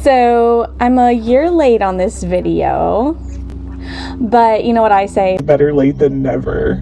So I'm a year late on this video, but you know what I say? Better late than never.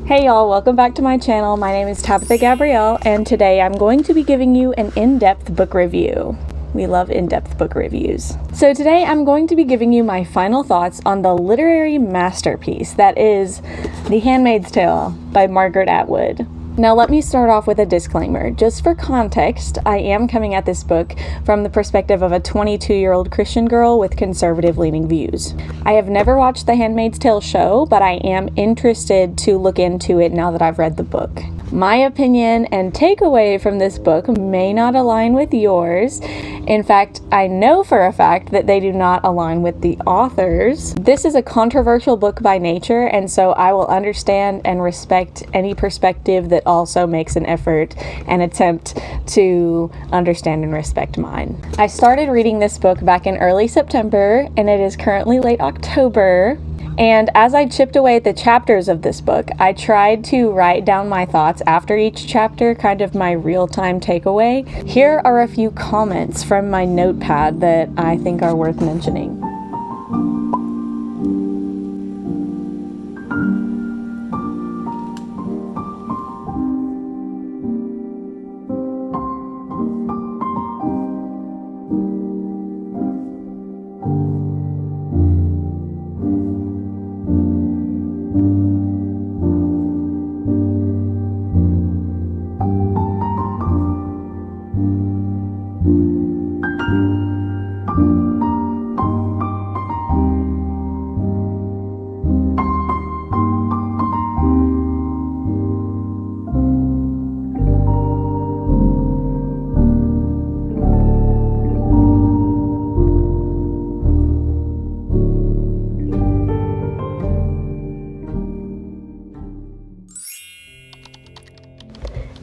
Hey y'all, welcome back to my channel. My name is Tabitha Gabrielle, and today I'm going to be giving you an in-depth book review. We love in-depth book reviews. So today I'm going to be giving you my final thoughts on the literary masterpiece that is The Handmaid's Tale by Margaret Atwood. Now let me start off with a disclaimer. Just for context, I am coming at this book from the perspective of a 22-year-old Christian girl with conservative-leaning views. I have never watched the Handmaid's Tale show, but I am interested to look into it now that I've read the book. My opinion and takeaway from this book may not align with yours. In fact, I know for a fact that they do not align with the authors. This is a controversial book by nature, and so I will understand and respect any perspective that also makes an effort and attempt to understand and respect mine. I started reading this book back in early September, and it is currently late October. And as I chipped away at the chapters of this book, I tried to write down my thoughts after each chapter, kind of my real-time takeaway. Here are a few comments from my notepad that I think are worth mentioning.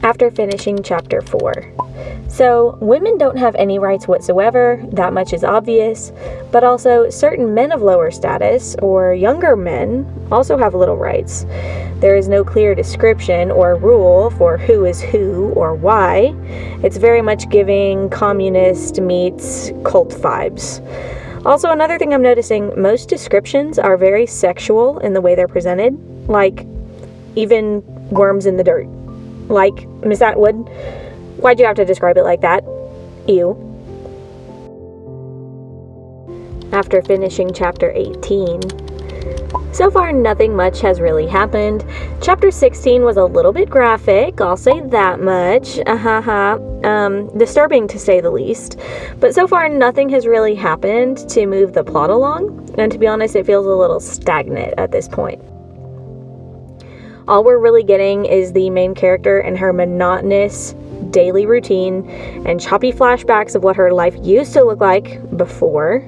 After finishing chapter 4. So, women don't have any rights whatsoever, that much is obvious, but also certain men of lower status, or younger men, also have little rights. There is no clear description or rule for who is who or why. It's very much giving communist meets cult vibes. Also, another thing I'm noticing, most descriptions are very sexual in the way they're presented, like even worms in the dirt. Like, Miss Atwood, why'd you have to describe it like that? Ew. After finishing chapter 18. So far, nothing much has really happened. Chapter 16 was a little bit graphic, I'll say that much. Disturbing to say the least. But so far, nothing has really happened to move the plot along. And to be honest, it feels a little stagnant at this point. All we're really getting is the main character and her monotonous daily routine and choppy flashbacks of what her life used to look like before.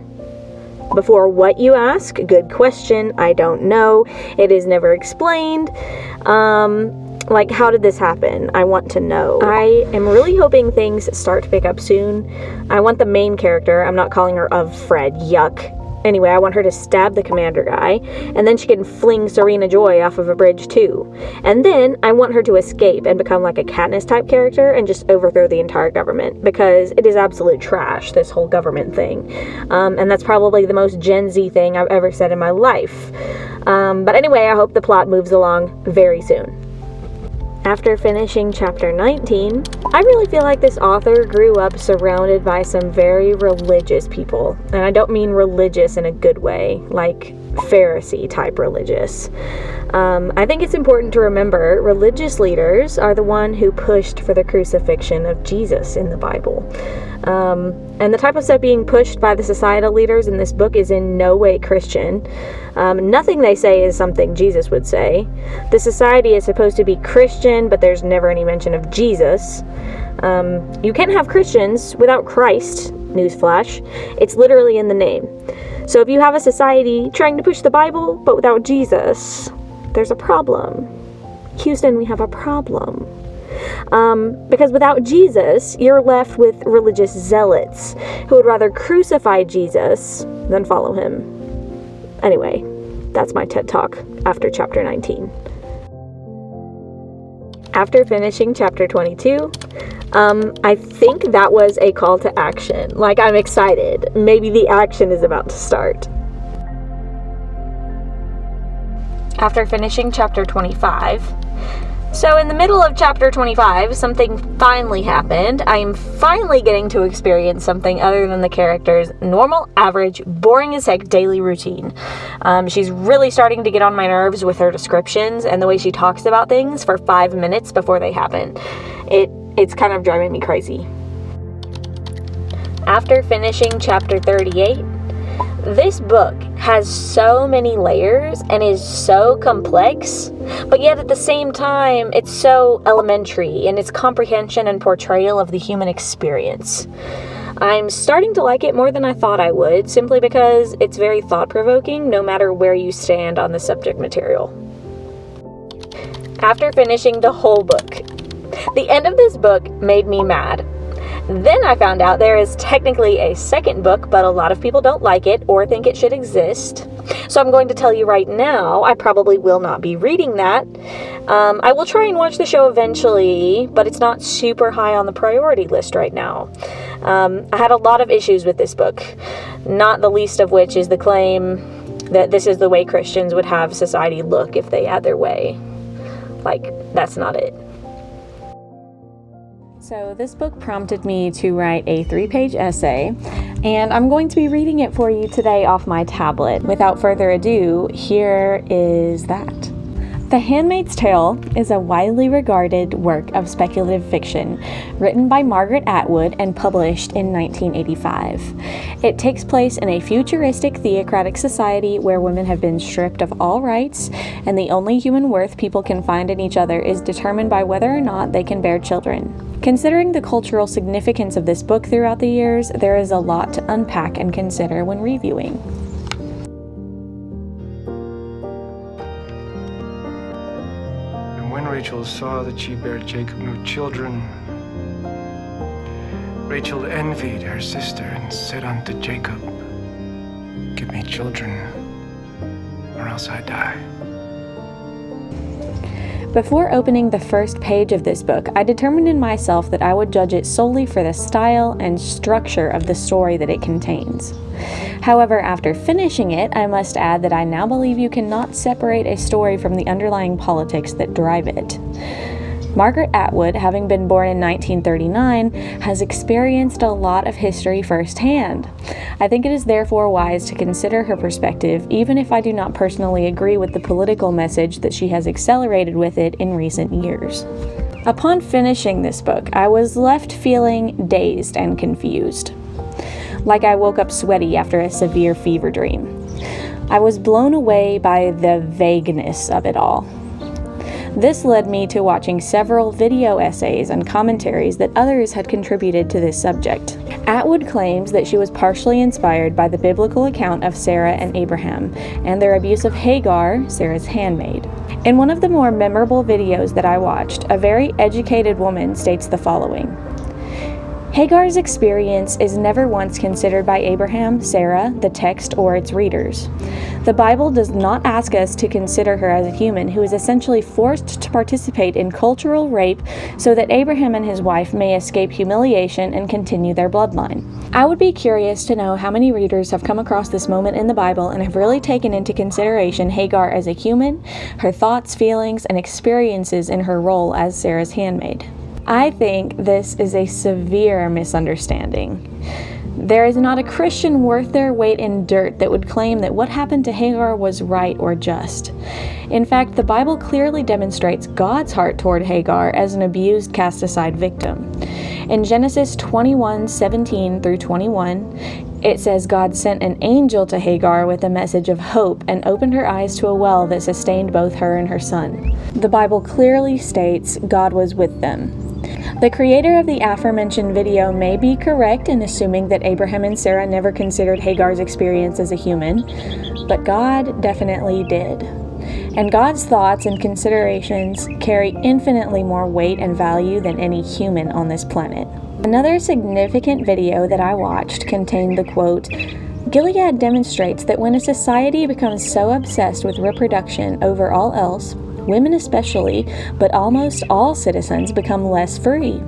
Before what, you ask? Good question. I don't know. It is never explained. Like, how did this happen? I want to know. I am really hoping things start to pick up soon. I want the main character, I'm not calling her of Fred, yuck. Anyway, I want her to stab the commander guy, and then she can fling Serena Joy off of a bridge too. And then I want her to escape and become like a Katniss type character and just overthrow the entire government, because it is absolute trash, this whole government thing. And that's probably the most Gen Z thing I've ever said in my life. But anyway, I hope the plot moves along very soon. After finishing chapter 19, I really feel like this author grew up surrounded by some very religious people. And I don't mean religious in a good way, like Pharisee type religious. I think it's important to remember religious leaders are the one who pushed for the crucifixion of Jesus in the Bible. And the type of stuff being pushed by the societal leaders in this book is in no way Christian. Nothing they say is something Jesus would say. The society is supposed to be Christian, but there's never any mention of Jesus. You can't have Christians without Christ, newsflash. It's literally in the name. So if you have a society trying to push the Bible, but without Jesus, there's a problem. Houston, we have a problem. Because without Jesus, you're left with religious zealots who would rather crucify Jesus than follow him. Anyway, that's my TED Talk after chapter 19. After finishing chapter 22, I think that was a call to action. Like, I'm excited. Maybe the action is about to start. After finishing chapter 25, so in the middle of chapter 25, something finally happened. I am finally getting to experience something other than the character's normal, average, boring as heck daily routine. She's really starting to get on my nerves with her descriptions and the way she talks about things for 5 minutes before they happen. It's kind of driving me crazy. After finishing chapter 38, this book has so many layers and is so complex, but yet at the same time, it's so elementary in its comprehension and portrayal of the human experience. I'm starting to like it more than I thought I would, simply because it's very thought-provoking no matter where you stand on the subject material. After finishing the whole book, the end of this book made me mad. Then I found out there is technically a second book, but a lot of people don't like it or think it should exist. So I'm going to tell you right now, I probably will not be reading that. I will try and watch the show eventually, but it's not super high on the priority list right now. I had a lot of issues with this book, not the least of which is the claim that this is the way Christians would have society look if they had their way. Like, that's not it. So this book prompted me to write a 3-page essay, and I'm going to be reading it for you today off my tablet. Without further ado, here is that. The Handmaid's Tale is a widely regarded work of speculative fiction written by Margaret Atwood and published in 1985. It takes place in a futuristic theocratic society where women have been stripped of all rights, and the only human worth people can find in each other is determined by whether or not they can bear children. Considering the cultural significance of this book throughout the years, there is a lot to unpack and consider when reviewing. And when Rachel saw that she bare Jacob no children, Rachel envied her sister and said unto Jacob, Give me children, or else I die. Before opening the first page of this book, I determined in myself that I would judge it solely for the style and structure of the story that it contains. However, after finishing it, I must add that I now believe you cannot separate a story from the underlying politics that drive it. Margaret Atwood, having been born in 1939, has experienced a lot of history firsthand. I think it is therefore wise to consider her perspective, even if I do not personally agree with the political message that she has accelerated with it in recent years. Upon finishing this book, I was left feeling dazed and confused, like I woke up sweaty after a severe fever dream. I was blown away by the vagueness of it all. This led me to watching several video essays and commentaries that others had contributed to this subject. Atwood claims that she was partially inspired by the biblical account of Sarah and Abraham and their abuse of Hagar, Sarah's handmaid. In one of the more memorable videos that I watched, a very educated woman states the following: Hagar's experience is never once considered by Abraham, Sarah, the text, or its readers. The Bible does not ask us to consider her as a human who is essentially forced to participate in cultural rape so that Abraham and his wife may escape humiliation and continue their bloodline. I would be curious to know how many readers have come across this moment in the Bible and have really taken into consideration Hagar as a human, her thoughts, feelings, and experiences in her role as Sarah's handmaid. I think this is a severe misunderstanding. There is not a Christian worth their weight in dirt that would claim that what happened to Hagar was right or just. In fact, the Bible clearly demonstrates God's heart toward Hagar as an abused, cast-aside victim. In Genesis 21:17 through 21, it says God sent an angel to Hagar with a message of hope and opened her eyes to a well that sustained both her and her son. The Bible clearly states God was with them. The creator of the aforementioned video may be correct in assuming that Abraham and Sarah never considered Hagar's experience as a human, but God definitely did. And God's thoughts and considerations carry infinitely more weight and value than any human on this planet. Another significant video that I watched contained the quote, Gilead demonstrates that when a society becomes so obsessed with reproduction over all else, women especially, but almost all citizens become less free.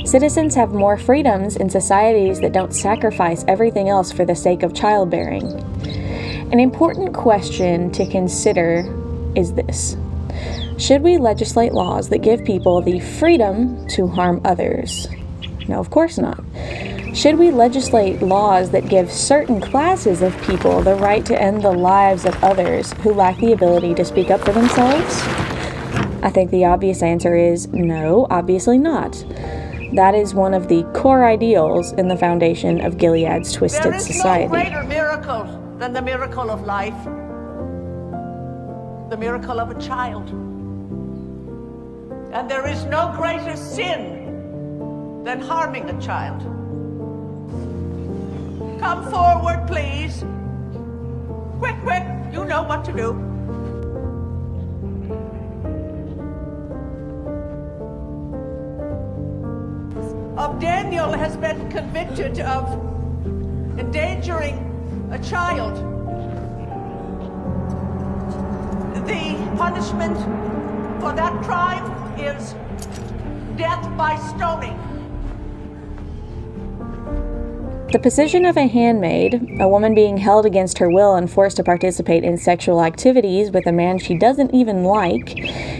Citizens have more freedoms in societies that don't sacrifice everything else for the sake of childbearing. An important question to consider is this: should we legislate laws that give people the freedom to harm others? No, of course not. Should we legislate laws that give certain classes of people the right to end the lives of others who lack the ability to speak up for themselves? I think the obvious answer is no, obviously not. That is one of the core ideals in the foundation of Gilead's twisted society. There is no greater miracle than the miracle of life, the miracle of a child. And there is no greater sin than harming a child. Come forward, please. Quick, quick, you know what to do. Daniel has been convicted of endangering a child. The punishment for that crime is death by stoning. The position of a handmaid, a woman being held against her will and forced to participate in sexual activities with a man she doesn't even like,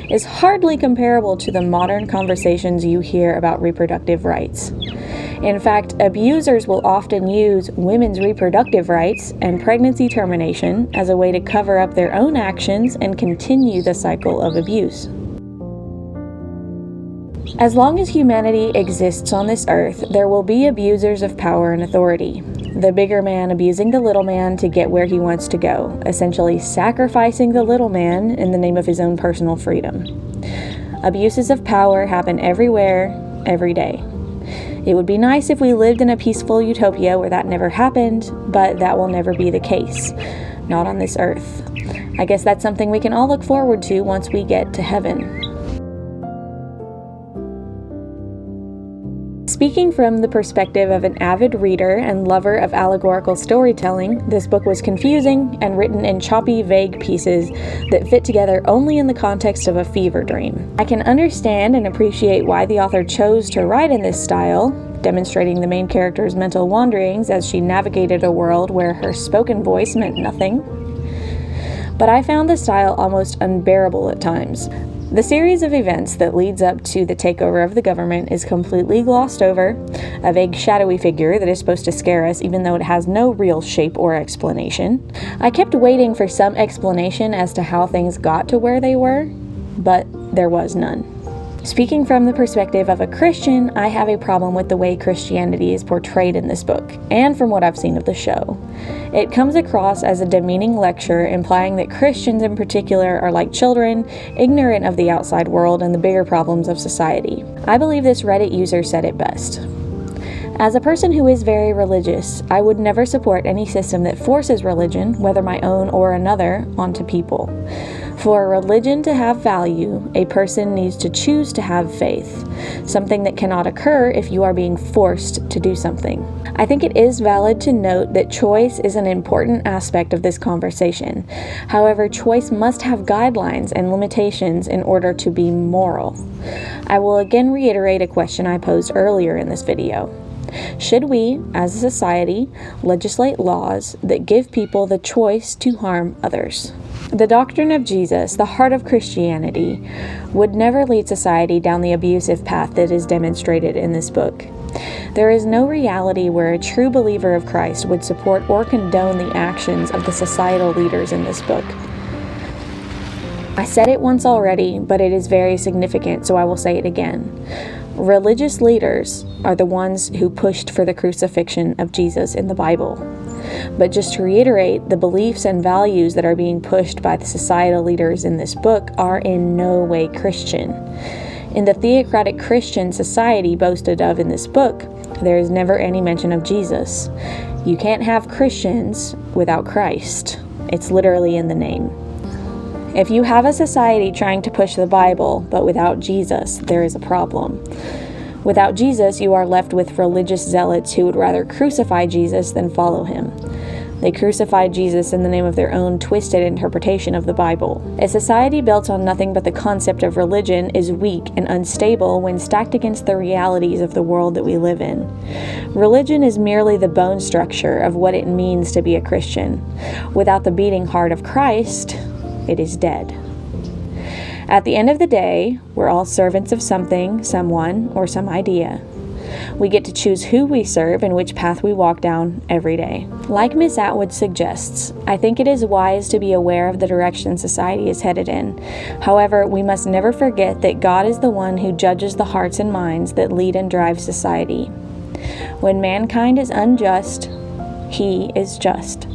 is hardly comparable to the modern conversations you hear about reproductive rights. In fact, abusers will often use women's reproductive rights and pregnancy termination as a way to cover up their own actions and continue the cycle of abuse. As long as humanity exists on this earth, there will be abusers of power and authority. The bigger man abusing the little man to get where he wants to go, essentially sacrificing the little man in the name of his own personal freedom. Abuses of power happen everywhere, every day. It would be nice if we lived in a peaceful utopia where that never happened, but that will never be the case. Not on this earth. I guess that's something we can all look forward to once we get to heaven. Speaking from the perspective of an avid reader and lover of allegorical storytelling, this book was confusing and written in choppy, vague pieces that fit together only in the context of a fever dream. I can understand and appreciate why the author chose to write in this style, demonstrating the main character's mental wanderings as she navigated a world where her spoken voice meant nothing. But I found the style almost unbearable at times. The series of events that leads up to the takeover of the government is completely glossed over, a vague shadowy figure that is supposed to scare us even though it has no real shape or explanation. I kept waiting for some explanation as to how things got to where they were, but there was none. Speaking from the perspective of a Christian, I have a problem with the way Christianity is portrayed in this book, and from what I've seen of the show. It comes across as a demeaning lecture implying that Christians in particular are like children, ignorant of the outside world and the bigger problems of society. I believe this Reddit user said it best. As a person who is very religious, I would never support any system that forces religion, whether my own or another, onto people. For a religion to have value, a person needs to choose to have faith, something that cannot occur if you are being forced to do something. I think it is valid to note that choice is an important aspect of this conversation. However, choice must have guidelines and limitations in order to be moral. I will again reiterate a question I posed earlier in this video. Should we, as a society, legislate laws that give people the choice to harm others? The doctrine of Jesus, the heart of Christianity, would never lead society down the abusive path that is demonstrated in this book. There is no reality where a true believer of Christ would support or condone the actions of the societal leaders in this book. I said it once already, but it is very significant, so I will say it again. Religious leaders are the ones who pushed for the crucifixion of Jesus in the Bible. But just to reiterate, the beliefs and values that are being pushed by the societal leaders in this book are in no way Christian. In the theocratic Christian society boasted of in this book, there is never any mention of Jesus. You can't have Christians without Christ. It's literally in the name. If you have a society trying to push the Bible, but without Jesus, there is a problem. Without Jesus, you are left with religious zealots who would rather crucify Jesus than follow him. They crucified Jesus in the name of their own twisted interpretation of the Bible. A society built on nothing but the concept of religion is weak and unstable when stacked against the realities of the world that we live in. Religion is merely the bone structure of what it means to be a Christian. Without the beating heart of Christ, it is dead. At the end of the day, we're all servants of something, someone, or some idea. We get to choose who we serve and which path we walk down every day. Like Miss Atwood suggests, I think it is wise to be aware of the direction society is headed in. However, we must never forget that God is the one who judges the hearts and minds that lead and drive society. When mankind is unjust, He is just.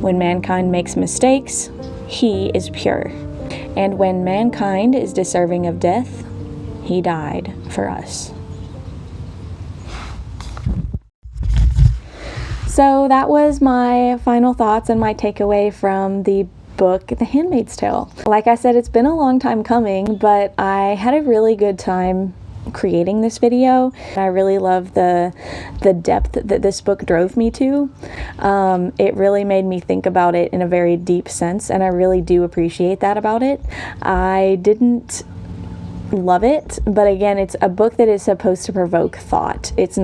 When mankind makes mistakes, He is pure. And when mankind is deserving of death, He died for us. So that was my final thoughts and my takeaway from the book, The Handmaid's Tale. Like I said, it's been a long time coming, but I had a really good time creating this video. I really love the depth that this book drove me to. It really made me think about it in a very deep sense, and I really do appreciate that about it. I didn't love it, but again, it's a book that is supposed to provoke thought. It's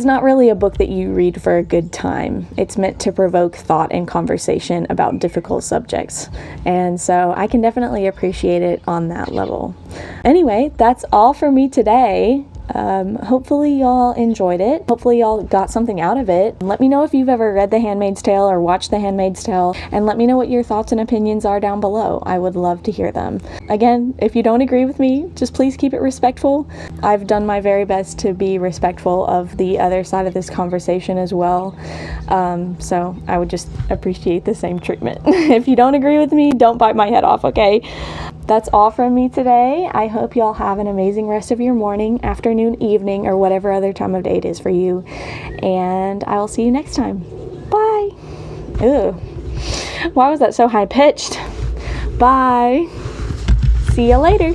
not really a book that you read for a good time. It's meant to provoke thought and conversation about difficult subjects. And so I can definitely appreciate it on that level. Anyway, that's all for me today. Hopefully y'all enjoyed it. Hopefully y'all got something out of it. Let me know if you've ever read The Handmaid's Tale or watched The Handmaid's Tale, and let me know what your thoughts and opinions are down below. I would love to hear them. Again, if you don't agree with me, just please keep it respectful. I've done my very best to be respectful of the other side of this conversation as well. So I would just appreciate the same treatment. If you don't agree with me, don't bite my head off, okay? That's all from me today. I hope y'all have an amazing rest of your morning, afternoon, evening, or whatever other time of day it is for you. And I will see you next time. Bye. Ew. Why was that so high-pitched? Bye. See you later.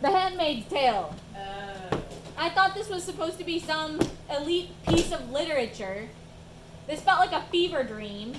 The Handmaid's Tale. I thought this was supposed to be some elite piece of literature. This felt like a fever dream.